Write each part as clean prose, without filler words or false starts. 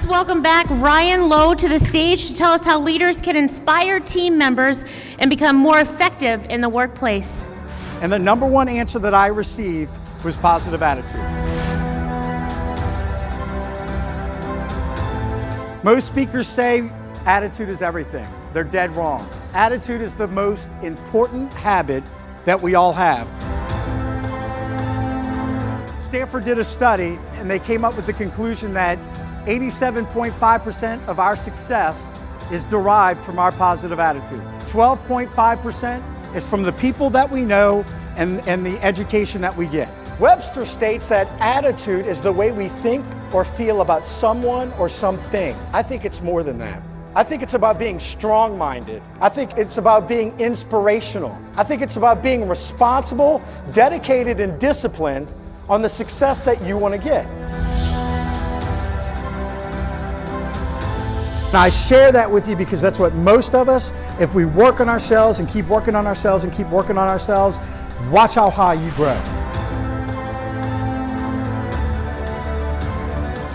Let's welcome back Ryan Lowe to the stage to tell us how leaders can inspire team members and become more effective in the workplace. And the number one answer that I received was positive attitude. Most speakers say attitude is everything. They're dead wrong. Attitude is the most important habit that we all have. Stanford did a study and they came up with the conclusion that 87.5% of our success is derived from our positive attitude. 12.5% is from the people that we know and the education that we get. Webster states that attitude is the way we think or feel about someone or something. I think it's more than that. I think it's about being strong-minded. I think it's about being inspirational. I think it's about being responsible, dedicated, and disciplined on the success that you want to get. Now, I share that with you because that's what most of us, if we work on ourselves and keep working on ourselves and keep working on ourselves, watch how high you grow.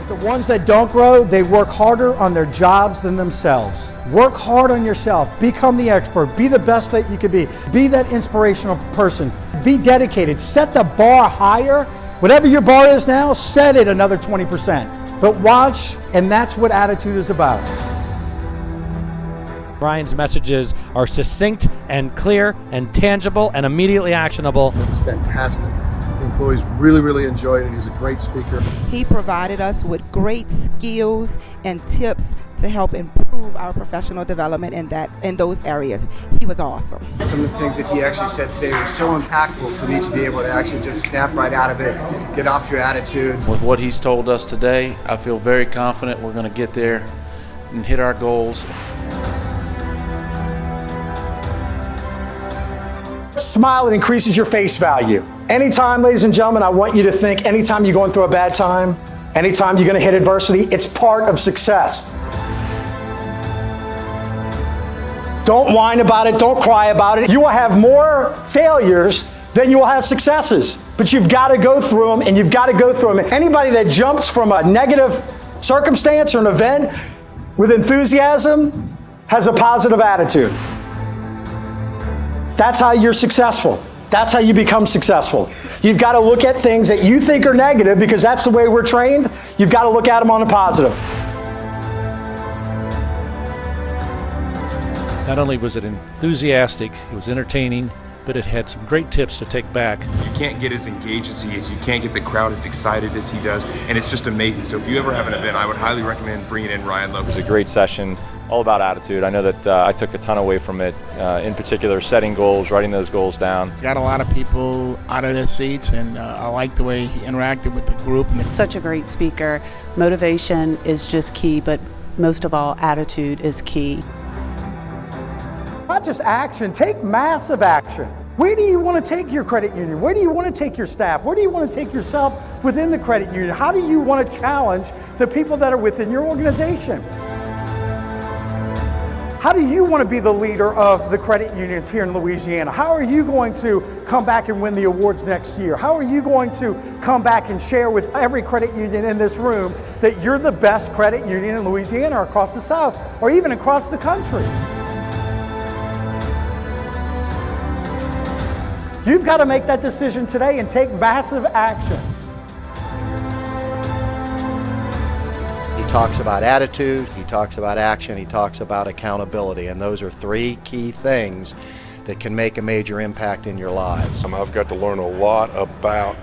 The ones that don't grow, they work harder on their jobs than themselves. Work hard on yourself. Become the expert. Be the best that you can be. Be that inspirational person. Be dedicated. Set the bar higher. Whatever your bar is now, set it another 20%. But watch, and that's what attitude is about. Ryan's messages are succinct and clear and tangible and immediately actionable. It's fantastic. The employees really enjoyed it. He's a great speaker. He provided us with great skills and tips to help improve our professional development in those areas. He was awesome. Some of the things that he actually said today were so impactful for me to be able to actually just snap right out of it, get off your attitude. With what he's told us today, I feel very confident we're going to get there and hit our goals. Smile, it increases your face value. Anytime, ladies and gentlemen, I want you to think, anytime you're going through a bad time, anytime you're going to hit adversity, it's part of success. Don't whine about it, don't cry about it. You will have more failures than you will have successes, but you've got to go through them, and you've got to go through them. Anybody that jumps from a negative circumstance or an event with enthusiasm has a positive attitude. That's how you're successful. That's how you become successful. You've got to look at things that you think are negative because that's the way we're trained. You've got to look at them on a positive. Not only was it enthusiastic, it was entertaining, but it had some great tips to take back. You can't get as engaged as he is, you can't get the crowd as excited as he does, and it's just amazing. So if you ever have an event, I would highly recommend bringing in Ryan Lowe. It was a great session, all about attitude. I know that I took a ton away from it, in particular setting goals, writing those goals down. Got a lot of people out of their seats, and I like the way he interacted with the group. It's such a great speaker. Motivation is just key, but most of all, attitude is key. Not just action, take massive action. Where do you want to take your credit union? Where do you want to take your staff? Where do you want to take yourself within the credit union? How do you want to challenge the people that are within your organization? How do you want to be the leader of the credit unions here in Louisiana? How are you going to come back and win the awards next year? How are you going to come back and share with every credit union in this room that you're the best credit union in Louisiana or across the South or even across the country? You've got to make that decision today and take massive action. He talks about attitude, he talks about action, he talks about accountability, and those are three key things that can make a major impact in your lives. I've got to learn a lot about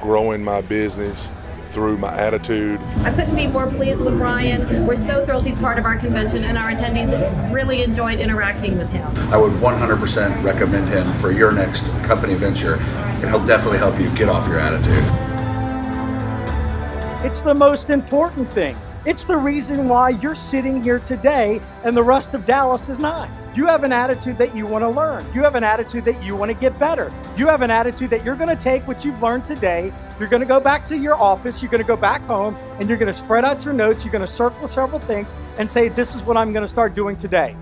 growing my business through my attitude. I couldn't be more pleased with Ryan. We're so thrilled he's part of our convention, and our attendees really enjoyed interacting with him. I would 100% recommend him for your next company venture, and he'll definitely help you get off your attitude. It's the most important thing. It's the reason why you're sitting here today and the rest of Dallas is not. You have an attitude that you want to learn. You have an attitude that you want to get better. You have an attitude that you're going to take what you've learned today. You're going to go back to your office. You're going to go back home and you're going to spread out your notes. You're going to circle several things and say, this is what I'm going to start doing today.